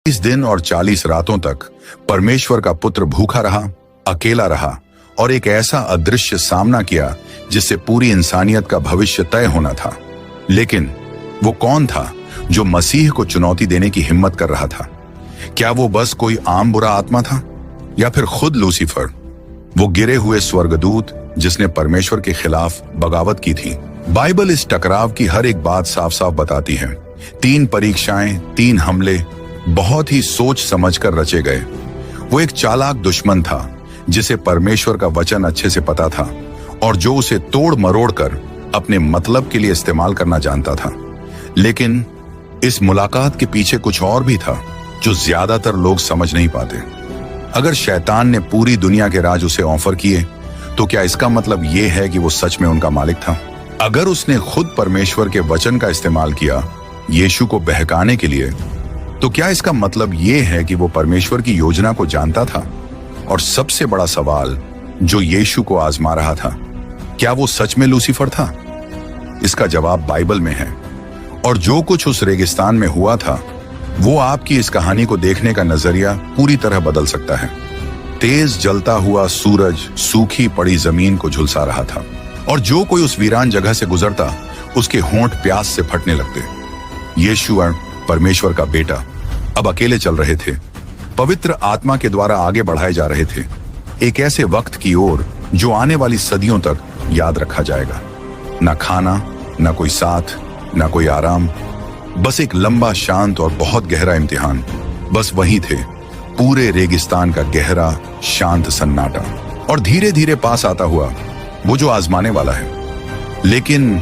40 दिन और 40 रातों तक परमेश्वर का पुत्र भूखा रहा, अकेला रहा और एक ऐसा अदृश्य सामना किया जिससे पूरी इंसानियत का भविष्य तय होना था। लेकिन वो कौन था जो मसीह को चुनौती देने की हिम्मत कर रहा था? क्या वो बस कोई आम बुरा आत्मा था या फिर खुद लूसीफर, वो गिरे हुए स्वर्गदूत जिसने परमेश्वर के खिलाफ बगावत की थी? बाइबल इस टकराव की हर एक बात साफ साफ बताती है। 3 परीक्षाएं, 3 हमले बहुत ही सोच समझकर रचे गए। वो एक चालाक दुश्मन था जिसे परमेश्वर का वचन अच्छे से पता था और जो उसे तोड़ मरोड़ कर अपने मतलब के लिए इस्तेमाल करना जानता था। लेकिन इस मुलाकात के पीछे कुछ और भी था जो ज्यादातर लोग समझ नहीं पाते। अगर शैतान ने पूरी दुनिया के राज उसे ऑफर किए तो क्या इसका मतलब यह है कि वो सच में उनका मालिक था? अगर उसने खुद परमेश्वर के वचन का इस्तेमाल किया यीशु को बहकाने के लिए, तो क्या इसका मतलब यह है कि वो परमेश्वर की योजना को जानता था? और सबसे बड़ा सवाल जो यीशु को आजमा रहा था, क्या वो सच में लूसीफर था? इसका जवाब बाइबल में है। और जो कुछ उस रेगिस्तान में हुआ था वो आपकी इस कहानी को देखने का नजरिया पूरी तरह बदल सकता है। तेज जलता हुआ सूरज सूखी पड़ी जमीन को झुलसा रहा था और जो कोई उस वीरान जगह से गुजरता उसके होंठ प्यास से फटने लगते। यीशु परमेश्वर का बेटा अब अकेले चल रहे थे, पवित्र आत्मा के द्वारा आगे बढ़ाए जा रहे थे, एक ऐसे वक्त की ओर जो आने वाली सदियों तक याद रखा जाएगा। ना खाना, ना कोई साथ, ना कोई आराम, बस एक लंबा, शांत और बहुत गहरा इम्तिहान। बस वही थे, पूरे रेगिस्तान का गहरा शांत सन्नाटा। और धीरे धीरे पास आता हुआ वो जो आजमाने वाला है। लेकिन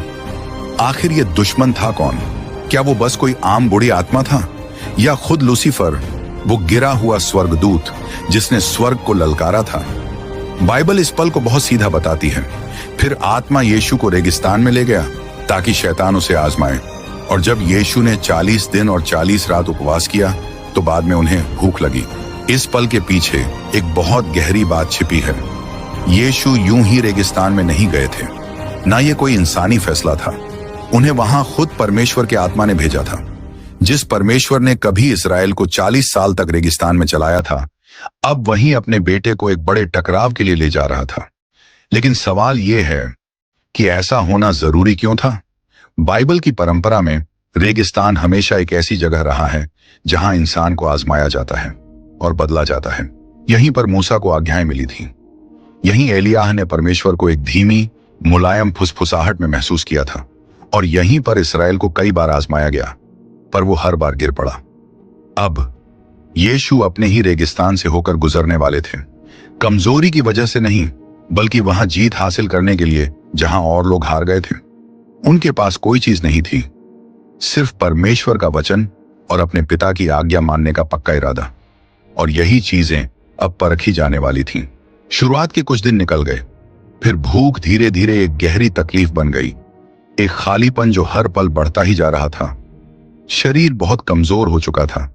आखिर ये दुश्मन था कौन? क्या वो बस कोई आम बुरी आत्मा था या खुद लूसीफर, वो गिरा हुआ स्वर्गदूत जिसने स्वर्ग को ललकारा था? बाइबल इस पल को बहुत सीधा बताती है। फिर आत्मा यीशु को रेगिस्तान में ले गया ताकि शैतान उसे आजमाए। और जब यीशु ने 40 दिन और 40 रात उपवास किया तो बाद में उन्हें भूख लगी। इस पल के पीछे एक बहुत गहरी बात छिपी है। यीशु यूं ही रेगिस्तान में नहीं गए थे, ना ये कोई इंसानी फैसला था। उन्हें वहां खुद परमेश्वर के आत्मा ने भेजा था। जिस परमेश्वर ने कभी इस्राएल को 40 साल तक रेगिस्तान में चलाया था, अब वहीं अपने बेटे को एक बड़े टकराव के लिए ले जा रहा था। लेकिन सवाल यह है कि ऐसा होना जरूरी क्यों था? बाइबल की परंपरा में रेगिस्तान हमेशा एक ऐसी जगह रहा है जहां इंसान को आजमाया जाता है और बदला जाता है। यहीं पर मूसा को आज्ञाएं मिली थी। यहीं एलियाह ने परमेश्वर को एक धीमी, मुलायम फुसफुसाहट में महसूस किया था। और यहीं पर इसराइल को कई बार आजमाया गया, पर वो हर बार गिर पड़ा। अब यीशु अपने ही रेगिस्तान से होकर गुजरने वाले थे, कमजोरी की वजह से नहीं, बल्कि वहां जीत हासिल करने के लिए जहां और लोग हार गए थे। उनके पास कोई चीज नहीं थी, सिर्फ परमेश्वर का वचन और अपने पिता की आज्ञा मानने का पक्का इरादा। और यही चीजें अब परखी जाने वाली थीं। शुरुआत के कुछ दिन निकल गए, फिर भूख धीरे धीरे एक गहरी तकलीफ बन गई, एक खालीपन जो हर पल बढ़ता ही जा रहा था। शरीर बहुत कमजोर हो चुका था,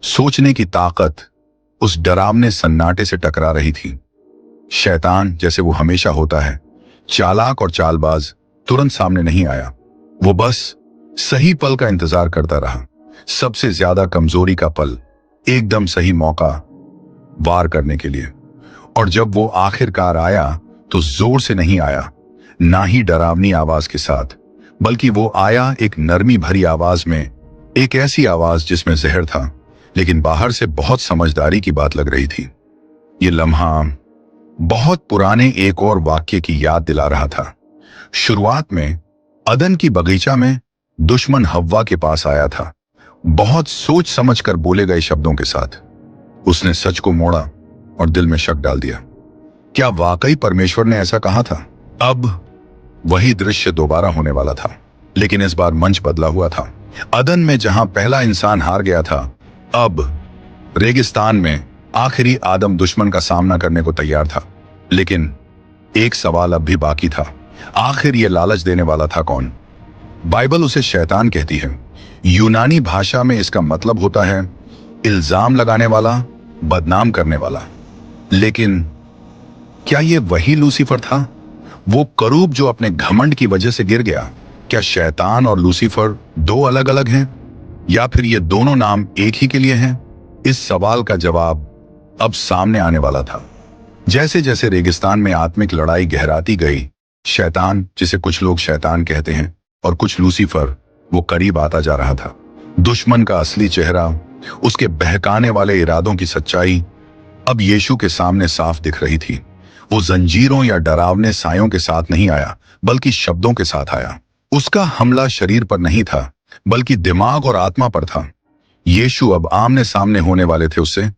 सोचने की ताकत उस डरावने सन्नाटे से टकरा रही थी। शैतान, जैसे वो हमेशा होता है, चालाक और चालबाज, तुरंत सामने नहीं आया। वो बस सही पल का इंतजार करता रहा, सबसे ज्यादा कमजोरी का पल, एकदम सही मौका वार करने के लिए। और जब वो आखिरकार आया तो जोर से नहीं आया, ना ही डरावनी आवाज के साथ, बल्कि वो आया एक नरमी भरी आवाज में, एक ऐसी आवाज जिसमें जहर था, लेकिन बाहर से बहुत समझदारी की बात लग रही थी। ये लम्हा बहुत पुराने एक और वाक्य की याद दिला रहा था। शुरुआत में अदन की बगीचा में दुश्मन हव्वा के पास आया था, बहुत सोच समझकर बोले गए शब्दों के साथ। उसने सच को मोड़ा और दिल में शक डाल दिया। क्या वाकई परमेश्वर ने ऐसा कहा था? अब वही दृश्य दोबारा होने वाला था, लेकिन इस बार मंच बदला हुआ था। अदन में जहां पहला इंसान हार गया था, अब रेगिस्तान में आखिरी आदम दुश्मन का सामना करने को तैयार था। लेकिन एक सवाल अब भी बाकी था, आखिर ये लालच देने वाला था कौन? बाइबल उसे शैतान कहती है। यूनानी भाषा में इसका मतलब होता है इल्जाम लगाने वाला, बदनाम करने वाला। लेकिन क्या ये वही लूसीफर था, वो करूब जो अपने घमंड की वजह से गिर गया? क्या शैतान और लूसीफर दो अलग अलग हैं, या फिर ये दोनों नाम एक ही के लिए हैं? इस सवाल का जवाब अब सामने आने वाला था। जैसे जैसे रेगिस्तान में आत्मिक लड़ाई गहराती गई, शैतान, जिसे कुछ लोग शैतान कहते हैं और कुछ लूसीफर, वो करीब आता जा रहा था। दुश्मन का असली चेहरा, उसके बहकाने वाले इरादों की सच्चाई अब यीशु के सामने साफ दिख रही थी। वो जंजीरों या डरावने सायों के साथ नहीं आया, बल्कि शब्दों के साथ आया। उसका हमला शरीर पर नहीं था, बल्कि दिमाग और आत्मा पर था। यीशु अब आमने सामने होने वाले थे उससे,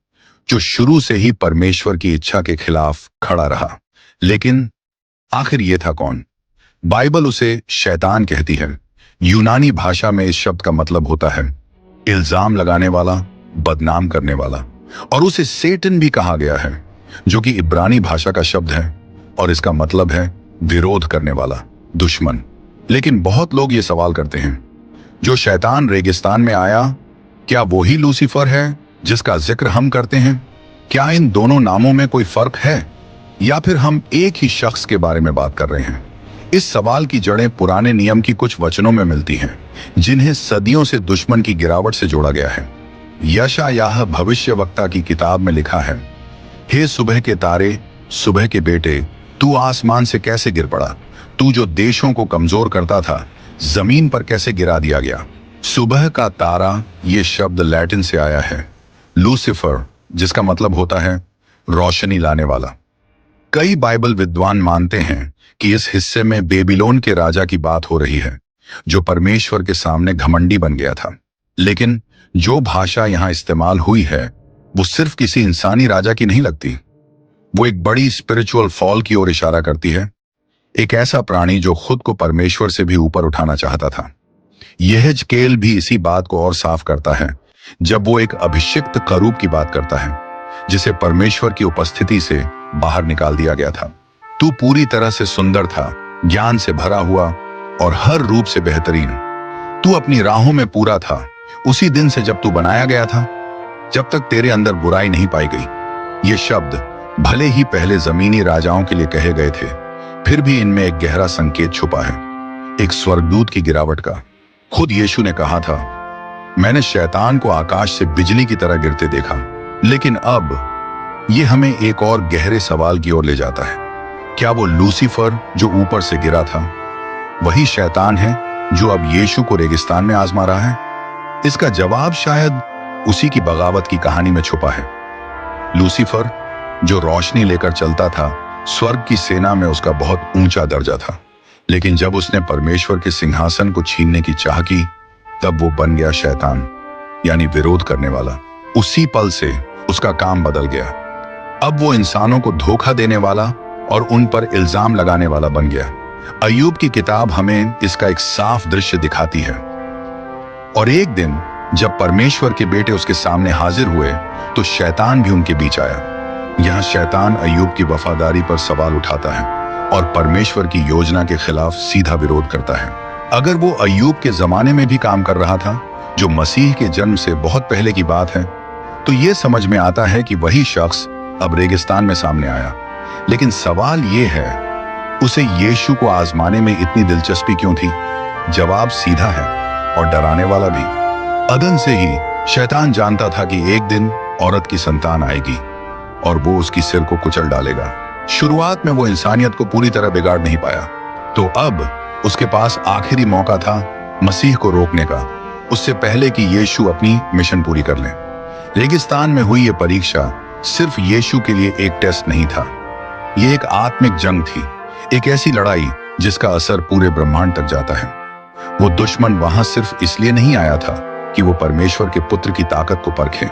जो शुरू से ही परमेश्वर की इच्छा के खिलाफ खड़ा रहा। लेकिन आखिर ये था कौन? बाइबल उसे शैतान कहती है। यूनानी भाषा में इस शब्द का मतलब होता है इल्जाम लगाने वाला, बदनाम करने वाला, और उसे सेटन भी कहा गया है, जो कि इब्रानी भाषा का शब्द है और इसका मतलब है विरोध करने वाला, दुश्मन। लेकिन बहुत लोग ये सवाल करते हैं, जो शैतान रेगिस्तान में आया, क्या वो ही लूसीफर है जिसका जिक्र हम करते हैं? क्या इन दोनों नामों में कोई फर्क है, या फिर हम एक ही शख्स के बारे में बात कर रहे हैं? इस सवाल की जड़ें पुराने नियम की कुछ वचनों में मिलती हैं, जिन्हें सदियों से दुश्मन की गिरावट से जोड़ा गया है। यशायाह भविष्यवक्ता की किताब में लिखा है, हे सुबह के तारे, सुबह के बेटे, तू आसमान से कैसे गिर पड़ा? तू जो देशों को कमजोर करता था, जमीन पर कैसे गिरा दिया गया? सुबह का तारा, ये शब्द लैटिन से आया है, लूसीफर, जिसका मतलब होता है रोशनी लाने वाला। कई बाइबल विद्वान मानते हैं कि इस हिस्से में बेबीलोन के राजा की बात हो रही है, जो परमेश्वर के सामने घमंडी बन गया था। लेकिन जो भाषा यहां इस्तेमाल हुई है, वो सिर्फ किसी इंसानी राजा की नहीं लगती। वो एक बड़ी स्पिरिचुअल फॉल की ओर इशारा करती है, एक ऐसा प्राणी जो खुद को परमेश्वर से भी ऊपर उठाना चाहता था। यहेजकेल भी इसी बात को और साफ करता है, जब वो एक अभिषिक्त करूब की बात करता है, जिसे परमेश्वर की उपस्थिति से बाहर निकाल दिया गया था। तू पूरी तरह से सुंदर था, ज्ञान से भरा हुआ और हर रूप से बेहतरीन। तू अपनी राहों में पूरा था, उसी दिन से जब तू बनाया गया था, जब तक तेरे अंदर बुराई नहीं पाई गई। ये शब्द भले ही पहले जमीनी राजाओं के लिए कहे गए थे, फिर भी इनमें एक गहरा संकेत छुपा है, एक स्वर्गदूत की गिरावट का। खुद यीशु ने कहा था, मैंने शैतान को आकाश से बिजली की तरह गिरते देखा। लेकिन अब ये हमें एक और गहरे सवाल की ओर ले जाता है, क्या वो लूसीफर जो ऊपर से गिरा था, वही शैतान है जो अब यीशु को रेगिस्तान में आजमा रहा है? इसका जवाब शायद उसी की बगावत की कहानी में छुपा है। लूसीफर, जो रोशनी लेकर चलता था, स्वर्ग की सेना में उसका बहुत ऊंचा दर्जा था। लेकिन जब उसने परमेश्वर के सिंहासन को छीनने की चाह की, तब वो बन गया शैतान, यानी विरोध करने वाला। उसी पल से उसका काम बदल गया। अब वो इंसानों को धोखा देने वाला और उन पर इल्जाम लगाने वाला बन गया। अय्यूब की किताब हमें इसका एक साफ दृश्य दिखाती है। और एक दिन जब परमेश्वर के बेटे उसके सामने हाजिर हुए, तो शैतान भी उनके बीच आया। यहां शैतान अय्यूब की वफादारी पर सवाल उठाता है और परमेश्वर की योजना के खिलाफ सीधा विरोध करता है। अगर वो अय्यूब के जमाने में भी काम कर रहा था, जो मसीह के जन्म से बहुत पहले की बात है, तो ये समझ में आता है कि वही शख्स अब रेगिस्तान में सामने आया। लेकिन सवाल ये है, उसे यीशु को आजमाने में इतनी दिलचस्पी क्यों थी? जवाब सीधा है और डराने वाला भी। अदन से ही शैतान जानता था कि एक दिन औरत की संतान आएगी और वो उसकी सिर को कुचल डालेगा। शुरुआत में वो इंसानियत को पूरी तरह बिगाड़ नहीं पाया, तो अब उसके पास आखिरी मौका था मसीह को रोकने का, उससे पहले कि यीशु अपनी मिशन पूरी कर ले। रेगिस्तान में हुई ये परीक्षा सिर्फ यीशु के लिए एक टेस्ट नहीं था, ये एक आत्मिक जंग थी, एक ऐसी लड़ाई जिसका असर पूरे ब्रह्मांड तक जाता है। वो दुश्मन वहां सिर्फ इसलिए नहीं आया था कि वो परमेश्वर के पुत्र की ताकत को परखे,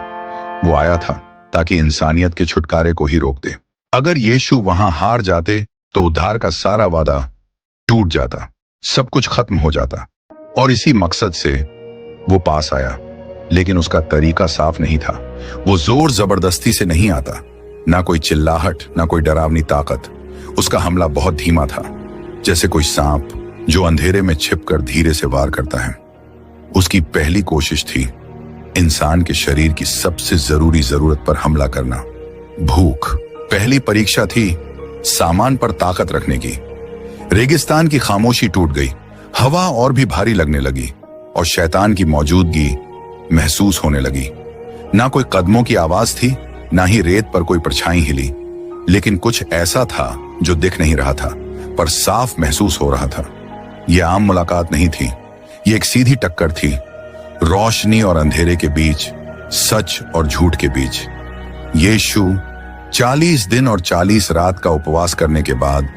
वो आया था ताकि इंसानियत के छुटकारे को ही रोक दे। अगर यीशु वहां हार जाते तो उद्धार का सारा वादा टूट जाता, सब कुछ खत्म हो जाता। और इसी मकसद से वो पास आया, लेकिन उसका तरीका साफ नहीं था। वो जोर जबरदस्ती से नहीं आता, ना कोई चिल्लाहट, ना कोई डरावनी ताकत। उसका हमला बहुत धीमा था, जैसे कोई सांप जो अंधेरे में छिपकर धीरे से वार करता है। उसकी पहली कोशिश थी इंसान के शरीर की सबसे जरूरी जरूरत पर हमला करना, भूख। पहली परीक्षा थी सामान पर ताकत रखने की। रेगिस्तान की खामोशी टूट गई, हवा और भी भारी लगने लगी और शैतान की मौजूदगी महसूस होने लगी। ना कोई कदमों की आवाज थी, ना ही रेत पर कोई परछाई हिली, लेकिन कुछ ऐसा था जो दिख नहीं रहा था पर साफ महसूस हो रहा था। यह आम मुलाकात नहीं थी, यह एक सीधी टक्कर थी, रोशनी और अंधेरे के बीच, सच और झूठ के बीच। यीशु 40 दिन और 40 रात का उपवास करने के बाद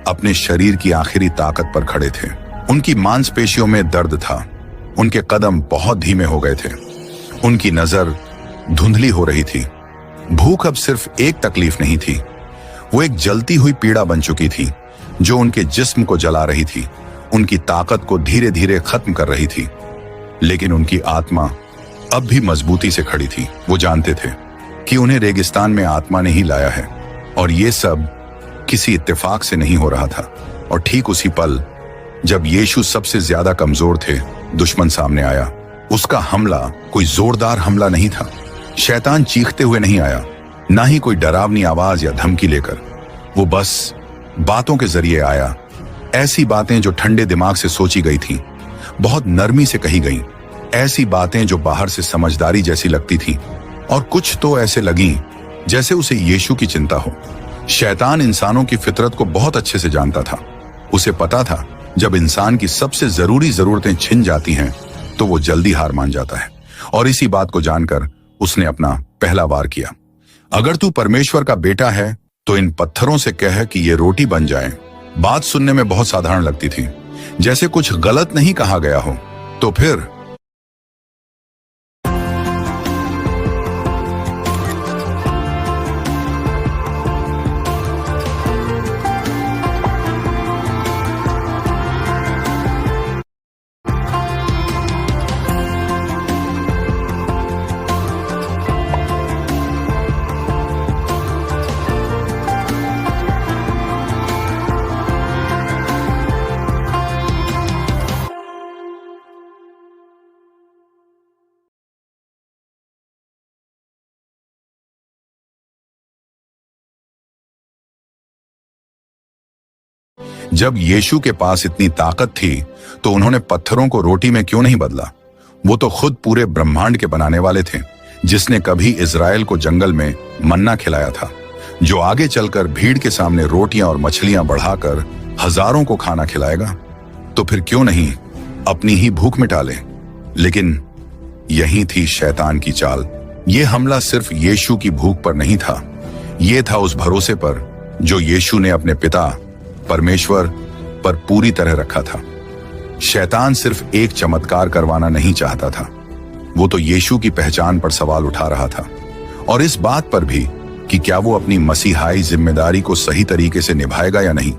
अपने शरीर की आखिरी ताकत पर खड़े थे। उनकी मांसपेशियों में दर्द था, उनके कदम बहुत धीमे हो गए थे, उनकी नजर धुंधली हो रही थी। भूख अब सिर्फ एक तकलीफ नहीं थी, वो एक जलती हुई पीड़ा बन चुकी थी जो उनके जिस्म को जला रही थी, उनकी ताकत को धीरे धीरे खत्म कर रही थी। लेकिन उनकी आत्मा अब भी मजबूती से खड़ी थी। वो जानते थे कि उन्हें रेगिस्तान में आत्मा ने ही लाया है और ये सब किसी इत्तेफाक से नहीं हो रहा था। और ठीक उसी पल जब यीशु सबसे ज्यादा कमजोर थे, दुश्मन सामने आया। उसका हमला कोई जोरदार हमला नहीं था, शैतान चीखते हुए नहीं आया, ना ही कोई डरावनी आवाज या धमकी लेकर। वो बस बातों के जरिए आया, ऐसी बातें जो ठंडे दिमाग से सोची गई थी, बहुत नरमी से कही गई, ऐसी बातें जो बाहर से समझदारी जैसी लगती थी और कुछ तो ऐसे लगी जैसे उसे यीशु की चिंता हो। शैतान इंसानों की फितरत को बहुत अच्छे से जानता था। उसे पता था जब इंसान की सबसे जरूरी जरूरतें छिन जाती हैं तो वो जल्दी हार मान जाता है। और इसी बात को जानकर उसने अपना पहला वार किया। अगर तू परमेश्वर का बेटा है तो इन पत्थरों से कह कि ये रोटी बन जाए। बात सुनने में बहुत साधारण लगती थी, जैसे कुछ गलत नहीं कहा गया हो। तो फिर जब यीशु के पास इतनी ताकत थी तो उन्होंने पत्थरों को रोटी में क्यों नहीं बदला? वो तो खुद पूरे ब्रह्मांड के बनाने वाले थे, जिसने कभी इज़राइल को जंगल में मन्ना खिलाया था, जो आगे चलकर भीड़ के सामने रोटियां और मछलियां बढ़ाकर हजारों को खाना खिलाएगा। तो फिर क्यों नहीं अपनी ही भूख मिटा ले? लेकिन यही थी शैतान की चाल। ये हमला सिर्फ यीशु की भूख पर नहीं था, ये था उस भरोसे पर जो यीशु ने अपने पिता परमेश्वर पर पूरी तरह रखा था। शैतान सिर्फ एक चमत्कार करवाना नहीं चाहता था, वो तो यीशु की पहचान पर सवाल उठा रहा था और इस बात पर भी कि क्या वो अपनी मसीहाई जिम्मेदारी को सही तरीके से निभाएगा या नहीं।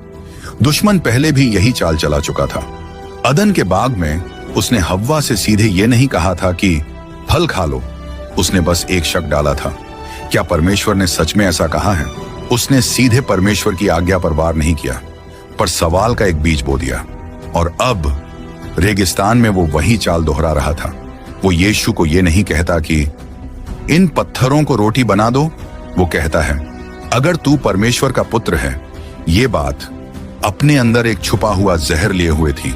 दुश्मन पहले भी यही चाल चला चुका था। अदन के बाग में उसने हव्वा से सीधे ये नहीं कहा था कि फल खा लो, उसने बस एक शक डाला था, क्या परमेश्वर ने सच में ऐसा कहा है? उसने सीधे परमेश्वर की आज्ञा पर वार नहीं किया, पर सवाल का एक बीज बो दिया। और अब रेगिस्तान में वो वही चाल दोहरा रहा था। वो यीशु को ये नहीं कहता कि इन पत्थरों को रोटी बना दो, वो कहता है अगर तू परमेश्वर का पुत्र है। ये बात अपने अंदर एक छुपा हुआ जहर लिए हुए थी।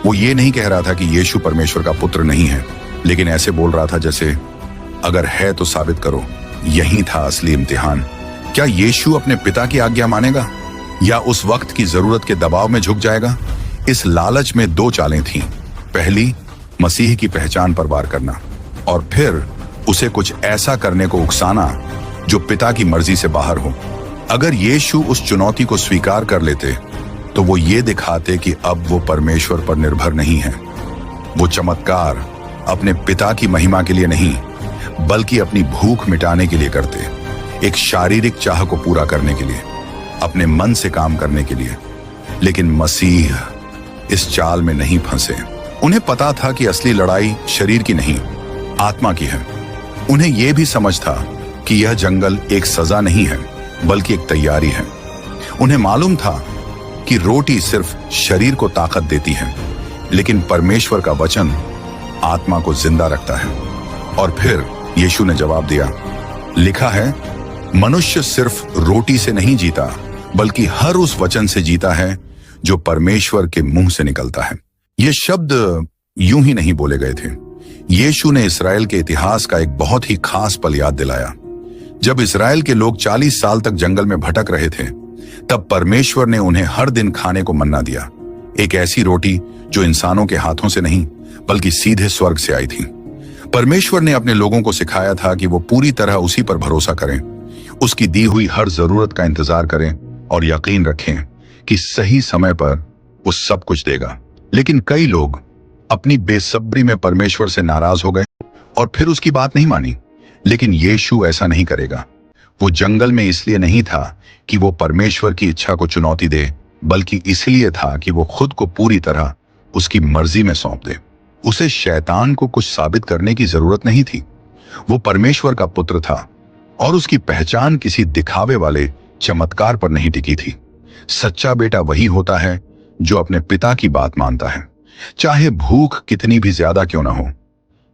वो ये नहीं कह रहा था कि यीशु परमेश्वर का पुत्र नहीं है, लेकिन ऐसे बोल रहा था जैसे अगर है तो साबित करो। यही था असली इम्तिहान। क्या यीशु अपने पिता की आज्ञा मानेगा या उस वक्त की जरूरत के दबाव में झुक जाएगा? इस लालच में दो चालें थीं। पहली, मसीह की पहचान पर वार करना, और फिर उसे कुछ ऐसा करने को उकसाना जो पिता की मर्जी से बाहर हो। अगर यीशु उस चुनौती को स्वीकार कर लेते तो वो ये दिखाते कि अब वो परमेश्वर पर निर्भर नहीं है। वो चमत्कार अपने पिता की महिमा के लिए नहीं, बल्कि अपनी भूख मिटाने के लिए करते, एक शारीरिक चाह को पूरा करने के लिए, अपने मन से काम करने के लिए। लेकिन मसीह इस चाल में नहीं फंसे। उन्हें पता था कि असली लड़ाई शरीर की नहीं, आत्मा की है। उन्हें यह भी समझ था कि यह जंगल एक सजा नहीं है, बल्कि एक तैयारी है। उन्हें मालूम था कि रोटी सिर्फ शरीर को ताकत देती है, लेकिन परमेश्वर का वचन आत्मा को जिंदा रखता है। और फिर यीशु ने जवाब दिया, लिखा है मनुष्य सिर्फ रोटी से नहीं जीता, बल्कि हर उस वचन से जीता है जो परमेश्वर के मुंह से निकलता है। ये शब्द यूं ही नहीं बोले गए थे, यीशु ने इस्राएल के इतिहास का एक बहुत ही खास पल याद दिलाया। जब इस्राएल के लोग 40 साल तक जंगल में भटक रहे थे, तब परमेश्वर ने उन्हें हर दिन खाने को मन्ना दिया, एक ऐसी रोटी जो इंसानों के हाथों से नहीं बल्कि सीधे स्वर्ग से आई थी। परमेश्वर ने अपने लोगों को सिखाया था कि वो पूरी तरह उसी पर भरोसा करें, उसकी दी हुई हर जरूरत का इंतजार करें और यकीन रखें कि सही समय पर वो सब कुछ देगा। लेकिन कई लोग अपनी बेसब्री में परमेश्वर से नाराज हो गए और फिर उसकी बात नहीं मानी। लेकिन यीशु ऐसा नहीं करेगा। वो जंगल में इसलिए नहीं था कि वो परमेश्वर की इच्छा को चुनौती दे, बल्कि इसलिए था कि वो खुद को पूरी तरह उसकी मर्जी में सौंप दे। उसे शैतान को कुछ साबित करने की जरूरत नहीं थी। वो परमेश्वर का पुत्र था और उसकी पहचान किसी दिखावे वाले चमत्कार पर नहीं टिकी थी। सच्चा बेटा वही होता है जो अपने पिता की बात मानता है, चाहे भूख कितनी भी ज्यादा क्यों ना हो,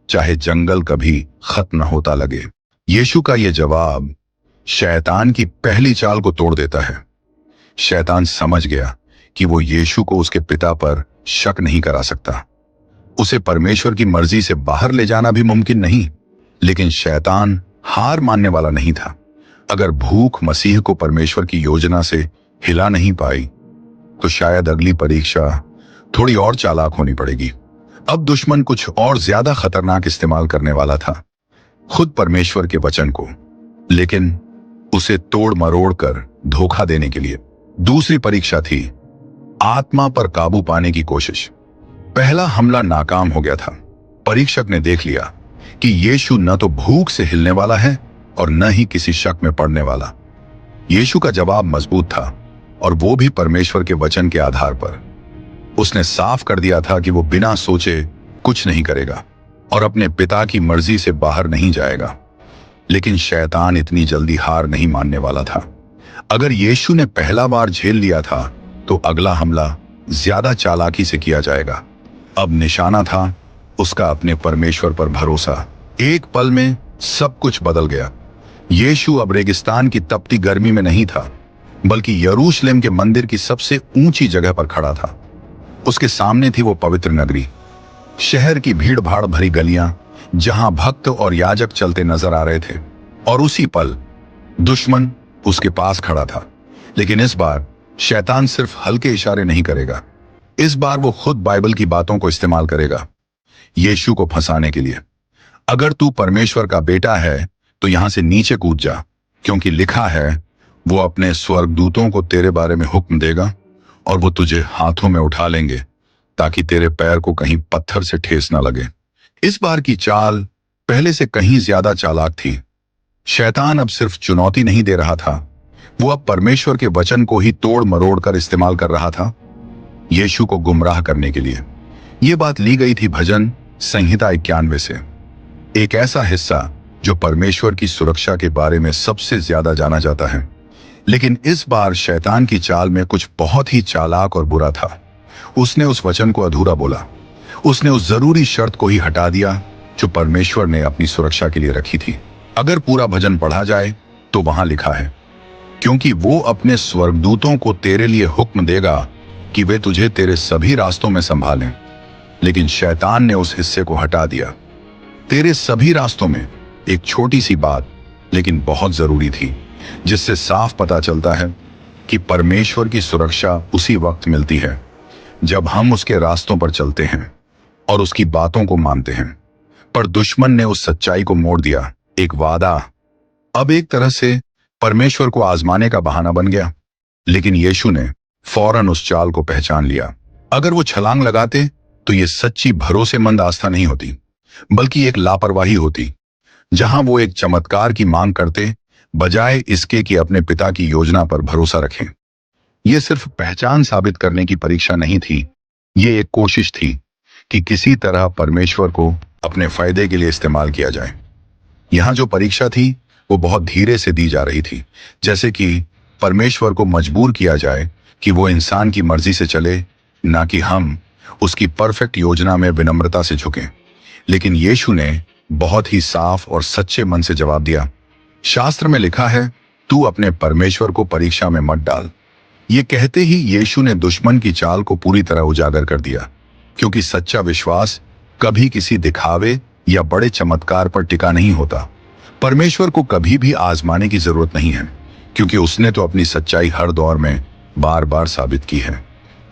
चाहे जंगल कभी खत्म न होता लगे। यीशु का यह जवाब शैतान की पहली चाल को तोड़ देता है। शैतान समझ गया कि वो यीशु को उसके पिता पर शक नहीं करा सकता। उसे परमेश्वर की मर्जी से बाहर ले जाना भी मुमकिन नहीं। लेकिन शैतान हार मानने वाला नहीं था। अगर भूख मसीह को परमेश्वर की योजना से हिला नहीं पाई, तो शायद अगली परीक्षा थोड़ी और चालाक होनी पड़ेगी। अब दुश्मन कुछ और ज्यादा खतरनाक इस्तेमाल करने वाला था, खुद परमेश्वर के वचन को, लेकिन उसे तोड़ मरोड़ कर धोखा देने के लिए। दूसरी परीक्षा थी आत्मा पर काबू पाने की कोशिश। पहला हमला नाकाम हो गया था। परीक्षक ने देख लिया कि यीशु न तो भूख से हिलने वाला है और न ही किसी शक में पड़ने वाला। यीशु का जवाब मजबूत था, और वो भी परमेश्वर के वचन के आधार पर। उसने साफ कर दिया था कि वो बिना सोचे कुछ नहीं करेगा और अपने पिता की मर्जी से बाहर नहीं जाएगा। लेकिन शैतान इतनी जल्दी हार नहीं मानने वाला था। अगर यीशु ने पहला बार झेल लिया था, तो अगला हमला ज्यादा चालाकी से किया जाएगा। अब निशाना था उसका अपने परमेश्वर पर भरोसा। एक पल में सब कुछ बदल गया। यीशु अब रेगिस्तान की तपती गर्मी में नहीं था, बल्कि यरूशलेम के मंदिर की सबसे ऊंची जगह पर खड़ा था। उसके सामने थी वो पवित्र नगरी, शहर की भीड़ भाड़ भरी गलियां जहां भक्त और याजक चलते नजर आ रहे थे। और उसी पल दुश्मन उसके पास खड़ा था। लेकिन इस बार शैतान सिर्फ हल्के इशारे नहीं करेगा। इस बार वो खुद बाइबल की बातों को इस्तेमाल करेगा यीशु को फंसाने के लिए। अगर तू परमेश्वर का बेटा है तो यहां से नीचे कूद जा, क्योंकि लिखा है वो अपने स्वर्गदूतों को तेरे बारे में हुक्म देगा और वो तुझे हाथों में उठा लेंगे ताकि तेरे पैर को कहीं पत्थर से ठेस ना लगे। इस बार की चाल पहले से कहीं ज्यादा चालाक थी। शैतान अब सिर्फ चुनौती नहीं दे रहा था, वो अब परमेश्वर के वचन को ही तोड़ मरोड़ कर इस्तेमाल कर रहा था यीशु को गुमराह करने के लिए। यह बात ली गई थी भजन संहिता 91 से, एक ऐसा हिस्सा जो परमेश्वर की सुरक्षा के बारे में सबसे ज्यादा जाना जाता है। लेकिन इस बार शैतान की चाल में कुछ बहुत ही चालाक और बुरा था। उसने उस वचन को अधूरा बोला। उसने उस जरूरी शर्त को ही हटा दिया जो परमेश्वर ने अपनी सुरक्षा के लिए रखी थी। अगर पूरा भजन पढ़ा जाए तो वहां लिखा है, क्योंकि वो अपने स्वर्गदूतों को तेरे लिए हुक्म देगा कि वे तुझे तेरे सभी रास्तों में संभालें। लेकिन शैतान ने उस हिस्से को हटा दिया। तेरे सभी रास्तों में एक छोटी सी बात लेकिन बहुत जरूरी थी, जिससे साफ पता चलता है कि परमेश्वर की सुरक्षा उसी वक्त मिलती है जब हम उसके रास्तों पर चलते हैं और उसकी बातों को मानते हैं। पर दुश्मन ने उस सच्चाई को मोड़ दिया। एक वादा अब एक तरह से परमेश्वर को आजमाने का बहाना बन गया। लेकिन यीशु ने फौरन उस चाल को पहचान लिया। अगर वो छलांग लगाते तो ये सच्ची भरोसेमंद आस्था नहीं होती, बल्कि एक लापरवाही होती, जहां वो एक चमत्कार की मांग करते बजाय इसके कि अपने पिता की योजना पर भरोसा रखें। यह सिर्फ पहचान साबित करने की परीक्षा नहीं थी, ये एक कोशिश थी कि किसी तरह परमेश्वर को अपने फायदे के लिए इस्तेमाल किया जाए। यहां जो परीक्षा थी वो बहुत धीरे से दी जा रही थी, जैसे कि परमेश्वर को मजबूर किया जाए कि वो इंसान की मर्जी से चले, ना कि हम उसकी परफेक्ट योजना में विनम्रता से झुकें। लेकिन यीशु ने बहुत ही साफ और सच्चे मन से जवाब दिया। शास्त्र में लिखा है, तू अपने परमेश्वर को परीक्षा में मत डाल। ये कहते ही यीशु ने दुश्मन की चाल को पूरी तरह उजागर कर दिया, क्योंकि सच्चा विश्वास कभी किसी दिखावे या बड़े चमत्कार पर टिका नहीं होता। परमेश्वर को कभी भी आजमाने की जरूरत नहीं है, क्योंकि उसने तो अपनी सच्चाई हर दौर में बार बार साबित की है।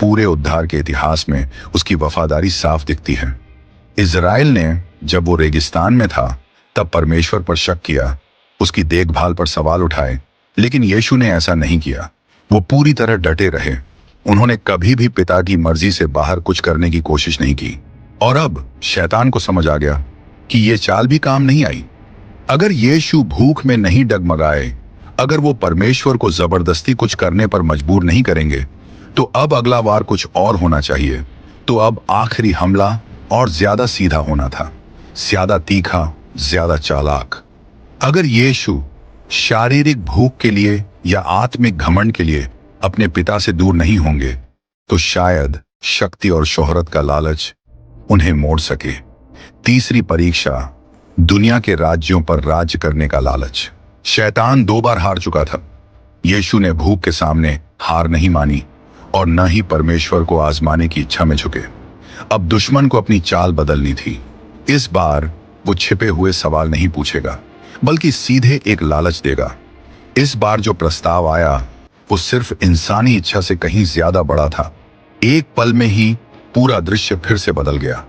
पूरे उद्धार के इतिहास में उसकी वफादारी साफ दिखती है। इज़राइल ने जब वो रेगिस्तान में था तब परमेश्वर पर शक किया, उसकी देखभाल पर सवाल उठाए, लेकिन यीशु ने ऐसा नहीं किया। वो पूरी तरह डटे रहे। उन्होंने कभी भी पिता की मर्जी से बाहर कुछ करने की कोशिश नहीं की। और अब शैतान को समझ आ गया कि ये चाल भी काम नहीं आई। अगर यीशु भूख में नहीं डगमगाए, अगर वो परमेश्वर को जबरदस्ती कुछ करने पर मजबूर नहीं करेंगे, तो अब अगला वार कुछ और होना चाहिए। तो अब आखिरी हमला और ज्यादा सीधा होना था, ज्यादा तीखा, ज्यादा चालाक। अगर यीशु शारीरिक भूख के लिए या आत्मिक घमंड के लिए अपने पिता से दूर नहीं होंगे, तो शायद शक्ति और शोहरत का लालच उन्हें मोड़ सके। तीसरी परीक्षा, दुनिया के राज्यों पर राज्य करने का लालच। शैतान 2 बार हार चुका था। यीशु ने भूख के सामने हार नहीं मानी और न ही परमेश्वर को आजमाने की इच्छा में झुके। अब दुश्मन को अपनी चाल बदलनी थी। इस बार वो छिपे हुए सवाल नहीं पूछेगा, बल्कि सीधे एक लालच देगा। इस बार जो प्रस्ताव आया वो सिर्फ इंसानी इच्छा से कहीं ज्यादा बड़ा था। एक पल में ही पूरा दृश्य फिर से बदल गया।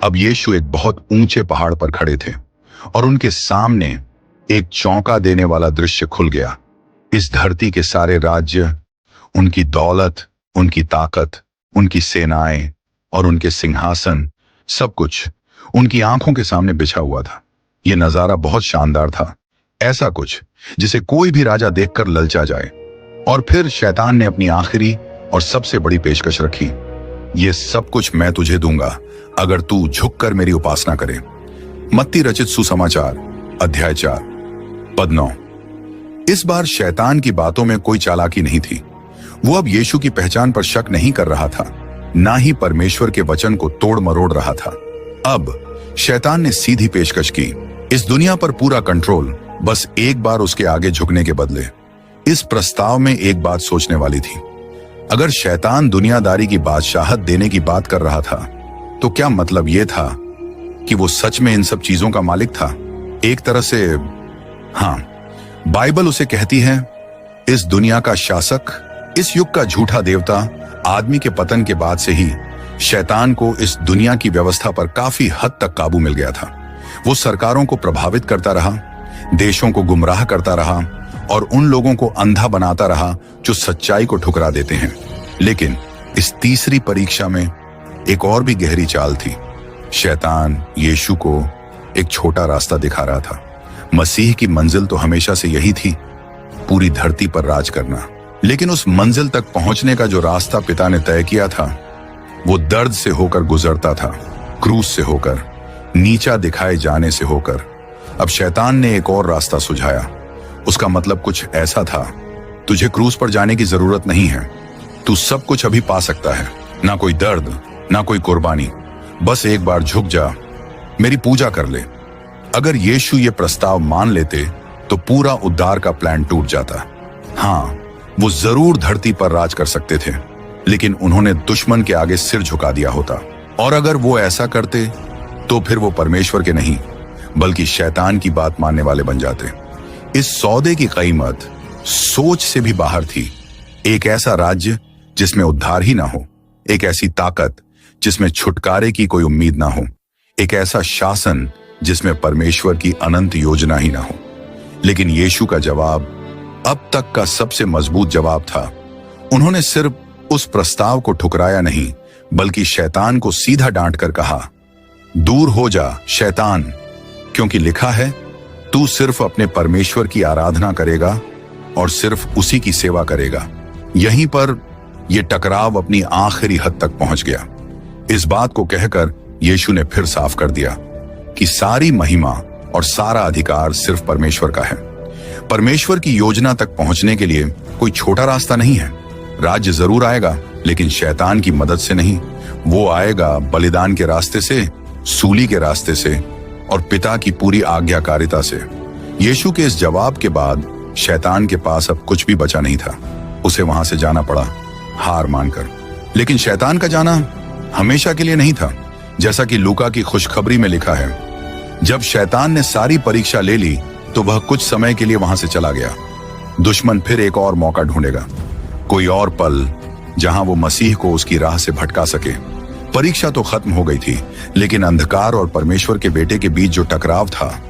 अब यीशु एक बहुत ऊंचे पहाड़ पर खड़े थे और उनके सामने एक चौंका देने वाला दृश्य खुल गया। इस धरती के सारे राज्य, उनकी दौलत, उनकी ताकत, उनकी सेनाएं और उनके सिंहासन, सब कुछ उनकी आंखों के सामने बिछा हुआ था। यह नजारा बहुत शानदार था, ऐसा कुछ जिसे कोई भी राजा देखकर ललचा जाए। और फिर शैतान ने अपनी आखिरी और सबसे बड़ी पेशकश रखी, ये सब कुछ मैं तुझे दूंगा अगर तू झुककर मेरी उपासना करे। मत्ती रचित सुसमाचार अध्याय 4 पद 9। इस बार शैतान की बातों में कोई चालाकी नहीं थी। वो अब यीशु की पहचान पर शक नहीं कर रहा था, ना ही परमेश्वर के वचन को तोड़ मरोड़ रहा था। अब शैतान ने सीधी पेशकश की, इस दुनिया पर पूरा कंट्रोल, बस एक बार उसके आगे झुकने के बदले। इस प्रस्ताव में एक बात सोचने वाली थी। अगर शैतान दुनियादारी की बादशाहत देने की बात कर रहा था, तो क्या मतलब यह था कि वो सच में इन सब चीजों का मालिक था? एक तरह से हाँ, बाइबल उसे कहती है, इस दुनिया का शासक, इस युग का झूठा देवता, आदमी के पतन के बाद से ही शैतान को इस दुनिया की व्यवस्था पर काफी हद तक काबू मिल गया था। वो सरकारों को प्रभावित करता रहा, देशों को गुमराह करता रहा और उन लोगों को अंधा बनाता रहा जो सच्चाई को ठुकरा देते हैं। लेकिन इस तीसरी परीक्षा में एक और भी गहरी चाल थी। शैतान यीशु को एक छोटा रास्ता दिखा रहा था। मसीह की मंजिल तो हमेशा से यही थी, पूरी धरती पर राज करना। लेकिन उस मंजिल तक पहुंचने का जो रास्ता पिता ने तय किया था, वो दर्द से होकर गुजरता था, क्रूस से होकर, नीचा दिखाए जाने से होकर। अब शैतान ने एक और रास्ता सुझाया। उसका मतलब कुछ ऐसा था, तुझे क्रूस पर जाने की जरूरत नहीं है, तू सब कुछ अभी पा सकता है। ना कोई दर्द, ना कोई कुर्बानी, बस एक बार झुक जा, मेरी पूजा कर ले। अगर यीशु ये प्रस्ताव मान लेते तो पूरा उद्धार का प्लान टूट जाता। हाँ, वो जरूर धरती पर राज कर सकते थे, लेकिन उन्होंने दुश्मन के आगे सिर झुका दिया होता। और अगर वो ऐसा करते तो फिर वो परमेश्वर के नहीं बल्कि शैतान की बात मानने वाले बन जाते। इस सौदे की कीमत सोच से भी बाहर थी। एक ऐसा राज्य जिसमें उद्धार ही ना हो, एक ऐसी ताकत जिसमें छुटकारे की कोई उम्मीद ना हो, एक ऐसा शासन जिसमें परमेश्वर की अनंत योजना ही ना हो। लेकिन यीशु का जवाब अब तक का सबसे मजबूत जवाब था। उन्होंने सिर्फ उस प्रस्ताव को ठुकराया नहीं, बल्कि शैतान को सीधा डांट कर कहा, दूर हो जा शैतान, क्योंकि लिखा है, तू सिर्फ अपने परमेश्वर की आराधना करेगा और सिर्फ उसी की सेवा करेगा। यहीं पर यह टकराव अपनी आखिरी हद तक पहुंच गया। इस बात को कहकर यीशु ने फिर साफ कर दिया कि सारी महिमा और सारा अधिकार सिर्फ परमेश्वर का है। परमेश्वर की योजना तक पहुंचने के लिए कोई छोटा रास्ता नहीं है। राज्य जरूर आएगा, लेकिन शैतान की मदद से नहीं। वो आएगा बलिदान के रास्ते से, सूली के रास्ते से और पिता की पूरी आज्ञाकारिता से। यीशु के इस जवाब के बाद शैतान के पास अब कुछ भी बचा नहीं था। उसे वहां से जाना पड़ा, हार मानकर। लेकिन शैतान का जाना हमेशा के लिए नहीं था। जैसा कि लूका की खुशखबरी में लिखा है, जब शैतान ने सारी परीक्षा ले ली तो वह कुछ समय के लिए वहां से चला गया। दुश्मन फिर एक और मौका ढूंढेगा, कोई और पल जहां वो मसीह को उसकी राह से भटका सके। परीक्षा तो खत्म हो गई थी, लेकिन अंधकार और परमेश्वर के बेटे के बीच जो टकराव था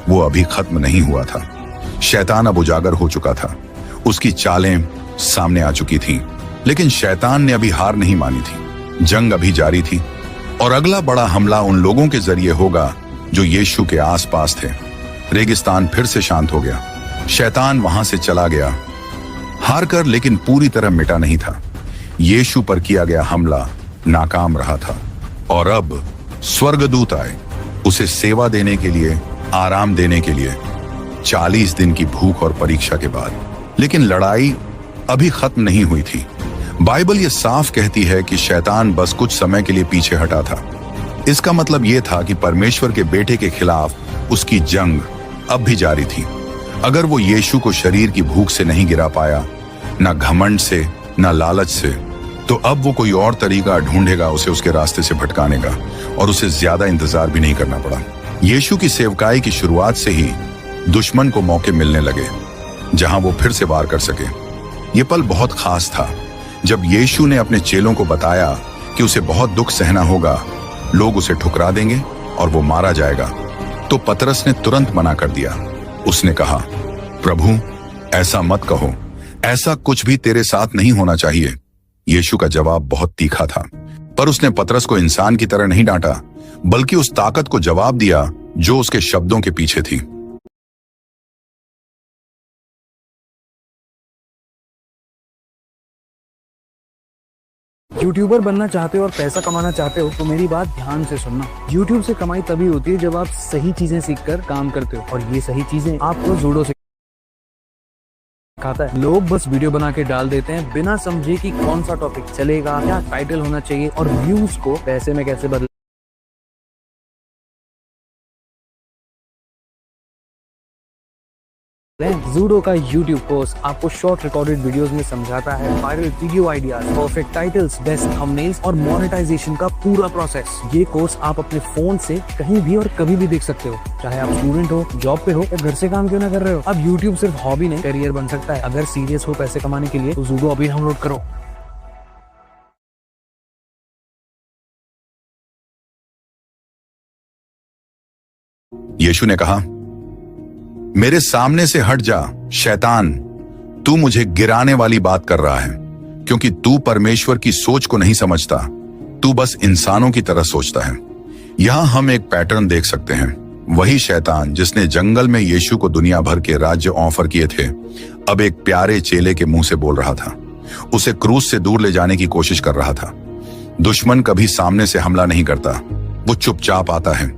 वो अभी खत्म नहीं हुआ था। शैतान अब उजागर हो चुका था, उसकी चालें सामने आ चुकी थीं, लेकिन शैतान ने अभी हार नहीं मानी थी। जंग अभी जारी थी और अगला बड़ा हमला उन लोगों के जरिए होगा जो यीशु के आसपास थे। रेगिस्तान फिर से शांत हो गया। शैतान वहां से चला गया, हार कर, लेकिन पूरी तरह मिटा नहीं था। यीशु पर किया गया हमला नाकाम रहा था और अब स्वर्गदूत आए उसे सेवा देने के लिए, आराम देने के लिए, 40 दिन की भूख और परीक्षा के बाद। लेकिन लड़ाई अभी खत्म नहीं हुई थी। बाइबल ये साफ कहती है कि शैतान बस कुछ समय के लिए पीछे हटा था। इसका मतलब यह था कि परमेश्वर के बेटे के खिलाफ उसकी जंग अब भी जारी थी। अगर वो यीशु को शरीर की भूख से नहीं गिरा पाया, ना घमंड से, ना लालच से, तो अब वो कोई और तरीका ढूंढेगा उसे उसके रास्ते से भटकाने का, और उसे ज्यादा इंतजार भी नहीं करना पड़ा। यीशु की सेवकाई की शुरुआत से ही दुश्मन को मौके मिलने लगे जहां वो फिर से वार कर सके। ये पल बहुत खास था जब यीशु ने अपने चेलों को बताया कि उसे बहुत दुख सहना होगा, लोग उसे ठुकरा देंगे और वो मारा जाएगा। तो पतरस ने तुरंत मना कर दिया। उसने कहा, प्रभु, ऐसा मत कहो, ऐसा कुछ भी तेरे साथ नहीं होना चाहिए। यीशु का जवाब बहुत तीखा था, पर उसने पतरस को इंसान की तरह नहीं डांटा, बल्कि उस ताकत को जवाब दिया जो उसके शब्दों के पीछे थी। यूट्यूबर बनना चाहते हो और पैसा कमाना चाहते हो तो मेरी बात ध्यान से सुनना। यूट्यूब से कमाई तभी होती है जब आप सही चीजें सीखकर काम करते हो, और ये सही चीजें आपको जूडो सिखाता है। लोग बस वीडियो बना के डाल देते हैं बिना समझे कि कौन सा टॉपिक चलेगा, क्या टाइटल होना चाहिए और व्यूज को पैसे में कैसे बदले। जूडो का यूट्यूब कोर्स आपको शॉर्ट रिकॉर्डेड वीडियोस में समझाता है viral video ideas, perfect titles, best thumbnails और मोनेटाइजेशन का पूरा प्रोसेस। ये कोर्स आप अपने फोन से कहीं भी और कभी भी देख सकते हो, चाहे आप स्टूडेंट हो, जॉब पे हो या घर से काम क्यों ना कर रहे हो। अब यूट्यूब सिर्फ हॉबी नहीं, करियर बन सकता है। अगर सीरियस हो पैसे कमाने के लिए तो जूडो अभी डाउनलोड करो। यीशु ने कहा, मेरे सामने से हट जा शैतान, तू मुझे गिराने वाली बात कर रहा है, क्योंकि तू परमेश्वर की सोच को नहीं समझता, तू बस इंसानों की तरह सोचता है। यहां हम एक पैटर्न देख सकते हैं। वही शैतान जिसने जंगल में यीशु को दुनिया भर के राज्य ऑफर किए थे, अब एक प्यारे चेले के मुंह से बोल रहा था, उसे क्रूज से दूर ले जाने की कोशिश कर रहा था। दुश्मन कभी सामने से हमला नहीं करता, वो चुपचाप आता है,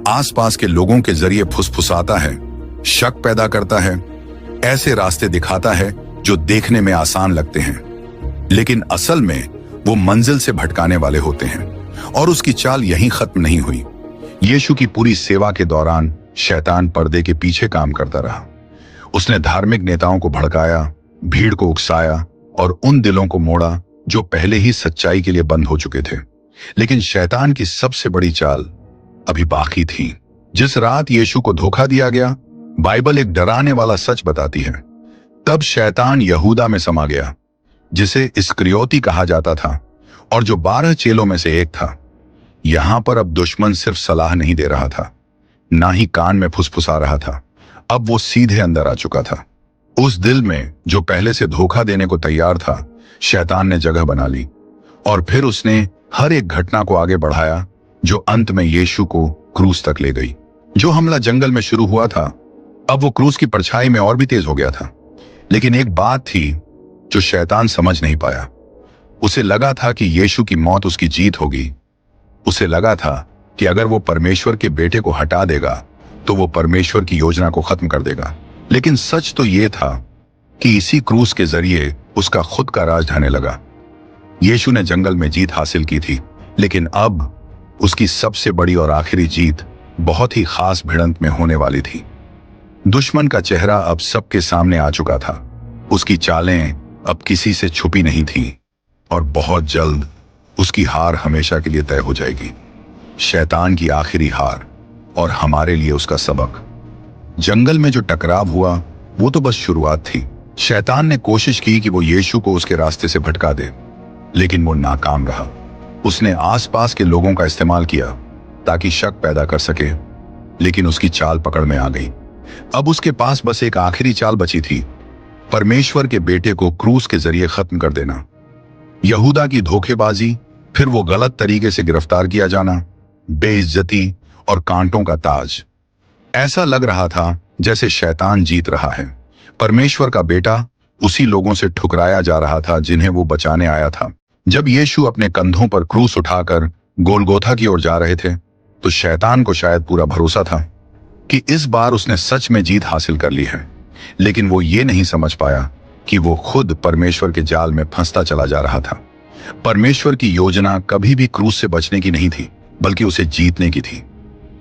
आसपास के लोगों के जरिए फुसफुसाता है, शक पैदा करता है, ऐसे रास्ते दिखाता है जो देखने में आसान लगते हैं, लेकिन असल में वो मंजिल से भटकाने वाले होते हैं। और उसकी चाल यहीं खत्म नहीं हुई। यीशु की पूरी सेवा के दौरान शैतान पर्दे के पीछे काम करता रहा। उसने धार्मिक नेताओं को भड़काया, भीड़ को उकसाया और उन दिलों को मोड़ा जो पहले ही सच्चाई के लिए बंद हो चुके थे। लेकिन शैतान की सबसे बड़ी चाल अभी बाकी थी। जिस रात यीशु को धोखा दिया गया, बाइबल एक डराने वाला सच बताती है। तब शैतान यहूदा में समा गया, जिसे इस्करियोती कहा जाता था और जो 12 चेलों में से एक था। यहां पर अब दुश्मन सिर्फ सलाह नहीं दे रहा था, ना ही कान में फुसफुसा रहा था, अब वो सीधे अंदर आ चुका था। उस दिल में जो पहले से धोखा देने को तैयार था, शैतान ने जगह बना ली और फिर उसने हर एक घटना को आगे बढ़ाया जो अंत में यीशु को क्रूस तक ले गई। जो हमला जंगल में शुरू हुआ था, अब वो क्रूस की परछाई में और भी तेज हो गया था। लेकिन एक बात थी जो शैतान समझ नहीं पाया। उसे लगा था कि यीशु की मौत उसकी जीत होगी। उसे लगा था कि अगर वो परमेश्वर के बेटे को हटा देगा तो वो परमेश्वर की योजना को खत्म कर देगा। लेकिन सच तो ये था कि इसी क्रूस के जरिए उसका खुद का राज ढहने लगा। यीशु ने जंगल में जीत हासिल की थी, लेकिन अब उसकी सबसे बड़ी और आखिरी जीत बहुत ही खास भिड़ंत में होने वाली थी। दुश्मन का चेहरा अब सबके सामने आ चुका था। उसकी चालें अब किसी से छुपी नहीं थी और बहुत जल्द उसकी हार हमेशा के लिए तय हो जाएगी। शैतान की आखिरी हार और हमारे लिए उसका सबक। जंगल में जो टकराव हुआ वो तो बस शुरुआत थी। शैतान ने कोशिश की कि वो यीशु को उसके रास्ते से भटका दे, लेकिन वो नाकाम रहा। उसने आसपास के लोगों का इस्तेमाल किया ताकि शक पैदा कर सके, लेकिन उसकी चाल पकड़ में आ गई। अब उसके पास बस एक आखिरी चाल बची थी, परमेश्वर के बेटे को क्रूस के जरिए खत्म कर देना। यहूदा की धोखेबाजी, फिर वो गलत तरीके से गिरफ्तार किया जाना, बेइज्जती और कांटों का ताज। ऐसा लग रहा था जैसे शैतान जीत रहा है। परमेश्वर का बेटा उसी लोगों से ठुकराया जा रहा था जिन्हें वो बचाने आया था। जब यीशु अपने कंधों पर क्रूस उठाकर गोलगोथा की ओर जा रहे थे, तो शैतान को शायद पूरा भरोसा था कि इस बार उसने सच में जीत हासिल कर ली है। लेकिन वो ये नहीं समझ पाया कि वो खुद परमेश्वर के जाल में फंसता चला जा रहा था। परमेश्वर की योजना कभी भी क्रूस से बचने की नहीं थी, बल्कि उसे जीतने की थी।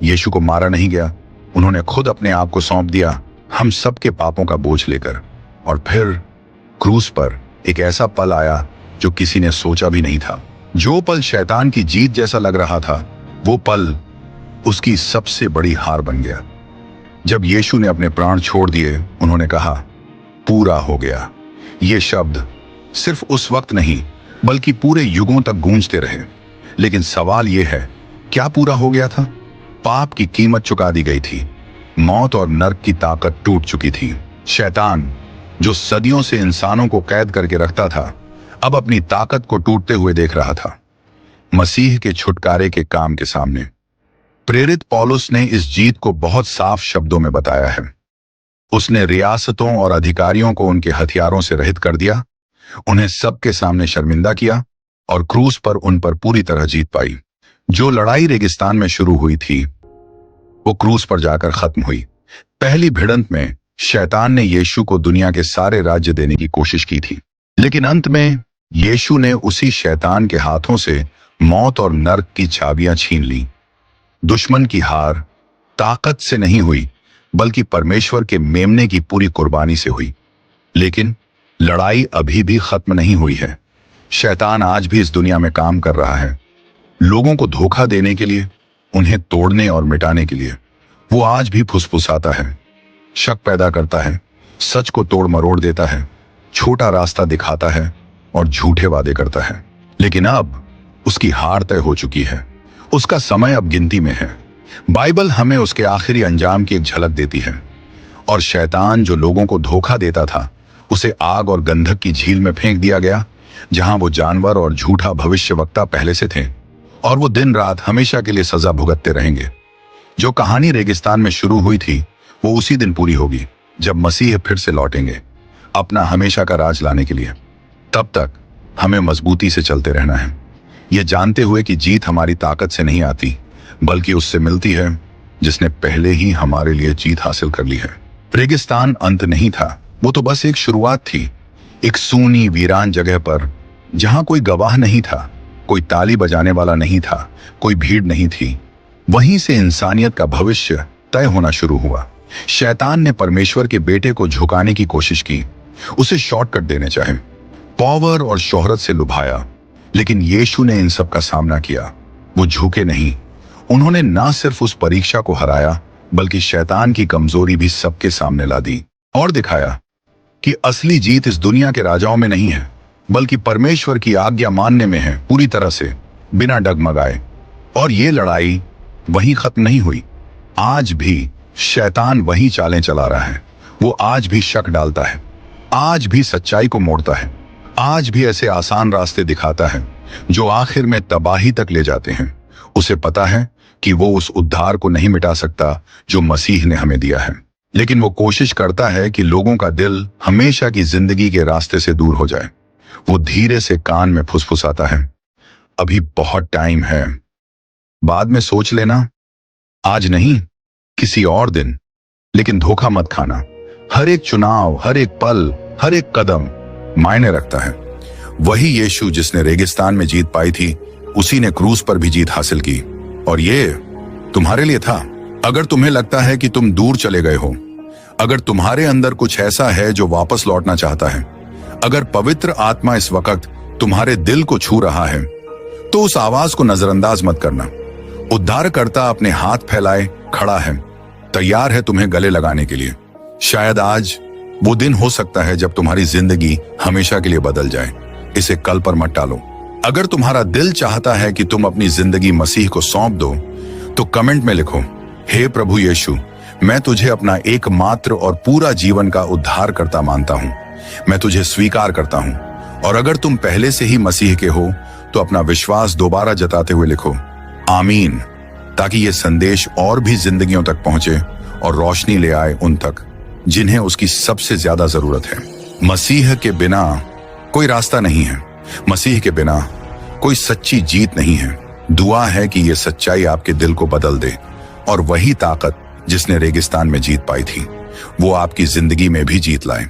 यीशु को मारा नहीं गया, उन्होंने खुद अपने आप को सौंप दिया, हम सबके पापों का बोझ लेकर। और फिर क्रूस पर एक ऐसा पल आया जो किसी ने सोचा भी नहीं था। जो पल शैतान की जीत जैसा लग रहा था, वो पल उसकी सबसे बड़ी हार बन गया। जब यीशु ने अपने प्राण छोड़ दिए, उन्होंने कहा, पूरा हो गया। ये शब्द सिर्फ उस वक्त नहीं, बल्कि पूरे युगों तक गूंजते रहे। लेकिन सवाल यह है, क्या पूरा हो गया था? पाप की कीमत चुका दी गई थी, मौत और नर्क की ताकत टूट चुकी थी। शैतान, जो सदियों से इंसानों को कैद करके रखता था, अब अपनी ताकत को टूटते हुए देख रहा था मसीह के छुटकारे के काम के सामने। प्रेरित पौलुस ने इस जीत को बहुत साफ शब्दों में बताया है। उसने रियासतों और अधिकारियों को उनके हथियारों से रहित कर दिया, उन्हें सबके सामने शर्मिंदा किया और क्रूस पर उन पर पूरी तरह जीत पाई। जो लड़ाई रेगिस्तान में शुरू हुई थी, वो क्रूस पर जाकर खत्म हुई। पहली भिड़ंत में शैतान ने यीशु को दुनिया के सारे राज्य देने की कोशिश की थी, लेकिन अंत में यीशु ने उसी शैतान के हाथों से मौत और नर्क की चाबियां छीन ली। दुश्मन की हार ताकत से नहीं हुई, बल्कि परमेश्वर के मेमने की पूरी कुर्बानी से हुई। लेकिन लड़ाई अभी भी खत्म नहीं हुई है। शैतान आज भी इस दुनिया में काम कर रहा है, लोगों को धोखा देने के लिए, उन्हें तोड़ने और मिटाने के लिए। वो आज भी फुसफुसाता है, शक पैदा करता है, सच को तोड़ मरोड़ देता है, छोटा रास्ता दिखाता है और झूठे वादे करता है। लेकिन अब उसकी हार तय हो चुकी है, उसका समय अब गिनती में है। बाइबल हमें उसके आखिरी अंजाम की एक झलक देती है। और शैतान जो लोगों को धोखा देता था, उसे आग और गंधक की झील में फेंक दिया गया, जहां वो जानवर और झूठा भविष्यवक्ता पहले से थे, और वो दिन रात हमेशा के लिए सजा भुगतते रहेंगे। जो कहानी रेगिस्तान में शुरू हुई थी, वो उसी दिन पूरी होगी जब मसीह फिर से लौटेंगे अपना हमेशा का राज लाने के लिए। तब तक हमें मजबूती से चलते रहना है, ये जानते हुए कि जीत हमारी ताकत से नहीं आती, बल्कि उससे मिलती है जिसने पहले ही हमारे लिए जीत हासिल कर ली है। रेगिस्तान अंत नहीं था, वो तो बस एक शुरुआत थी। एक सूनी वीरान जगह पर, जहां कोई गवाह नहीं था, कोई ताली बजाने वाला नहीं था, कोई भीड़ नहीं थी, वहीं से इंसानियत का भविष्य तय होना शुरू हुआ। शैतान ने परमेश्वर के बेटे को झुकाने की कोशिश की, उसे शॉर्टकट देने चाहे, पावर और शोहरत से लुभाया। लेकिन यीशु ने इन सब का सामना किया। वो झुके नहीं, उन्होंने ना सिर्फ उस परीक्षा को हराया, बल्कि शैतान की कमजोरी भी सबके सामने ला दी और दिखाया कि असली जीत इस दुनिया के राजाओं में नहीं है, बल्कि परमेश्वर की आज्ञा मानने में है, पूरी तरह से, बिना डगमगाए। और ये लड़ाई वहीं खत्म नहीं हुई। आज भी शैतान वही चालें चला रहा है। वो आज भी शक डालता है, आज भी सच्चाई को मोड़ता है, आज भी ऐसे आसान रास्ते दिखाता है जो आखिर में तबाही तक ले जाते हैं। उसे पता है कि वो उस उद्धार को नहीं मिटा सकता जो मसीह ने हमें दिया है, लेकिन वो कोशिश करता है कि लोगों का दिल हमेशा की जिंदगी के रास्ते से दूर हो जाए। वो धीरे से कान में फुसफुसाता है, अभी बहुत टाइम है, बाद में सोच लेना, आज नहीं, किसी और दिन। लेकिन धोखा मत खाना। हर एक चुनाव, हर एक पल, हर एक कदम मायने रखता है। वही यीशु जिसने रेगिस्तान में जीत पाई थी, उसी ने क्रूस पर भी जीत हासिल की। और ये तुम्हारे लिए था। अगर तुम्हें लगता है कि तुम दूर चले गए हो, अगर तुम्हारे अंदर कुछ ऐसा है जो वापस लौटना चाहता है, अगर पवित्र आत्मा इस वक्त तुम्हारे दिल को छू रहा है, तो उस आवाज को नजरअंदाज मत करना। उद्धारकर्ता अपने हाथ फैलाए खड़ा है, तैयार है तुम्हें गले लगाने के लिए। शायद आज वो दिन हो सकता है जब तुम्हारी जिंदगी हमेशा के लिए बदल जाए। इसे कल पर मत टालो। अगर तुम्हारा दिल चाहता है कि तुम अपनी जिंदगी मसीह को सौंप दो, तो कमेंट में लिखो, हे प्रभु यीशु, मैं तुझे अपना एकमात्र और पूरा जीवन का उद्धारकर्ता मानता हूं। मैं तुझे स्वीकार करता हूं। और अगर तुम पहले से ही मसीह के हो तो अपना विश्वास दोबारा जताते हुए लिखो, आमीन, ताकि ये संदेश और भी जिंदगियों तक पहुंचे और रोशनी ले आए उन तक जिन्हें उसकी सबसे ज्यादा जरूरत है। मसीह के बिना कोई रास्ता नहीं है। मसीह के बिना कोई सच्ची जीत नहीं है। दुआ है कि ये सच्चाई आपके दिल को बदल दे और वही ताकत जिसने रेगिस्तान में जीत पाई थी, वो आपकी जिंदगी में भी जीत लाए।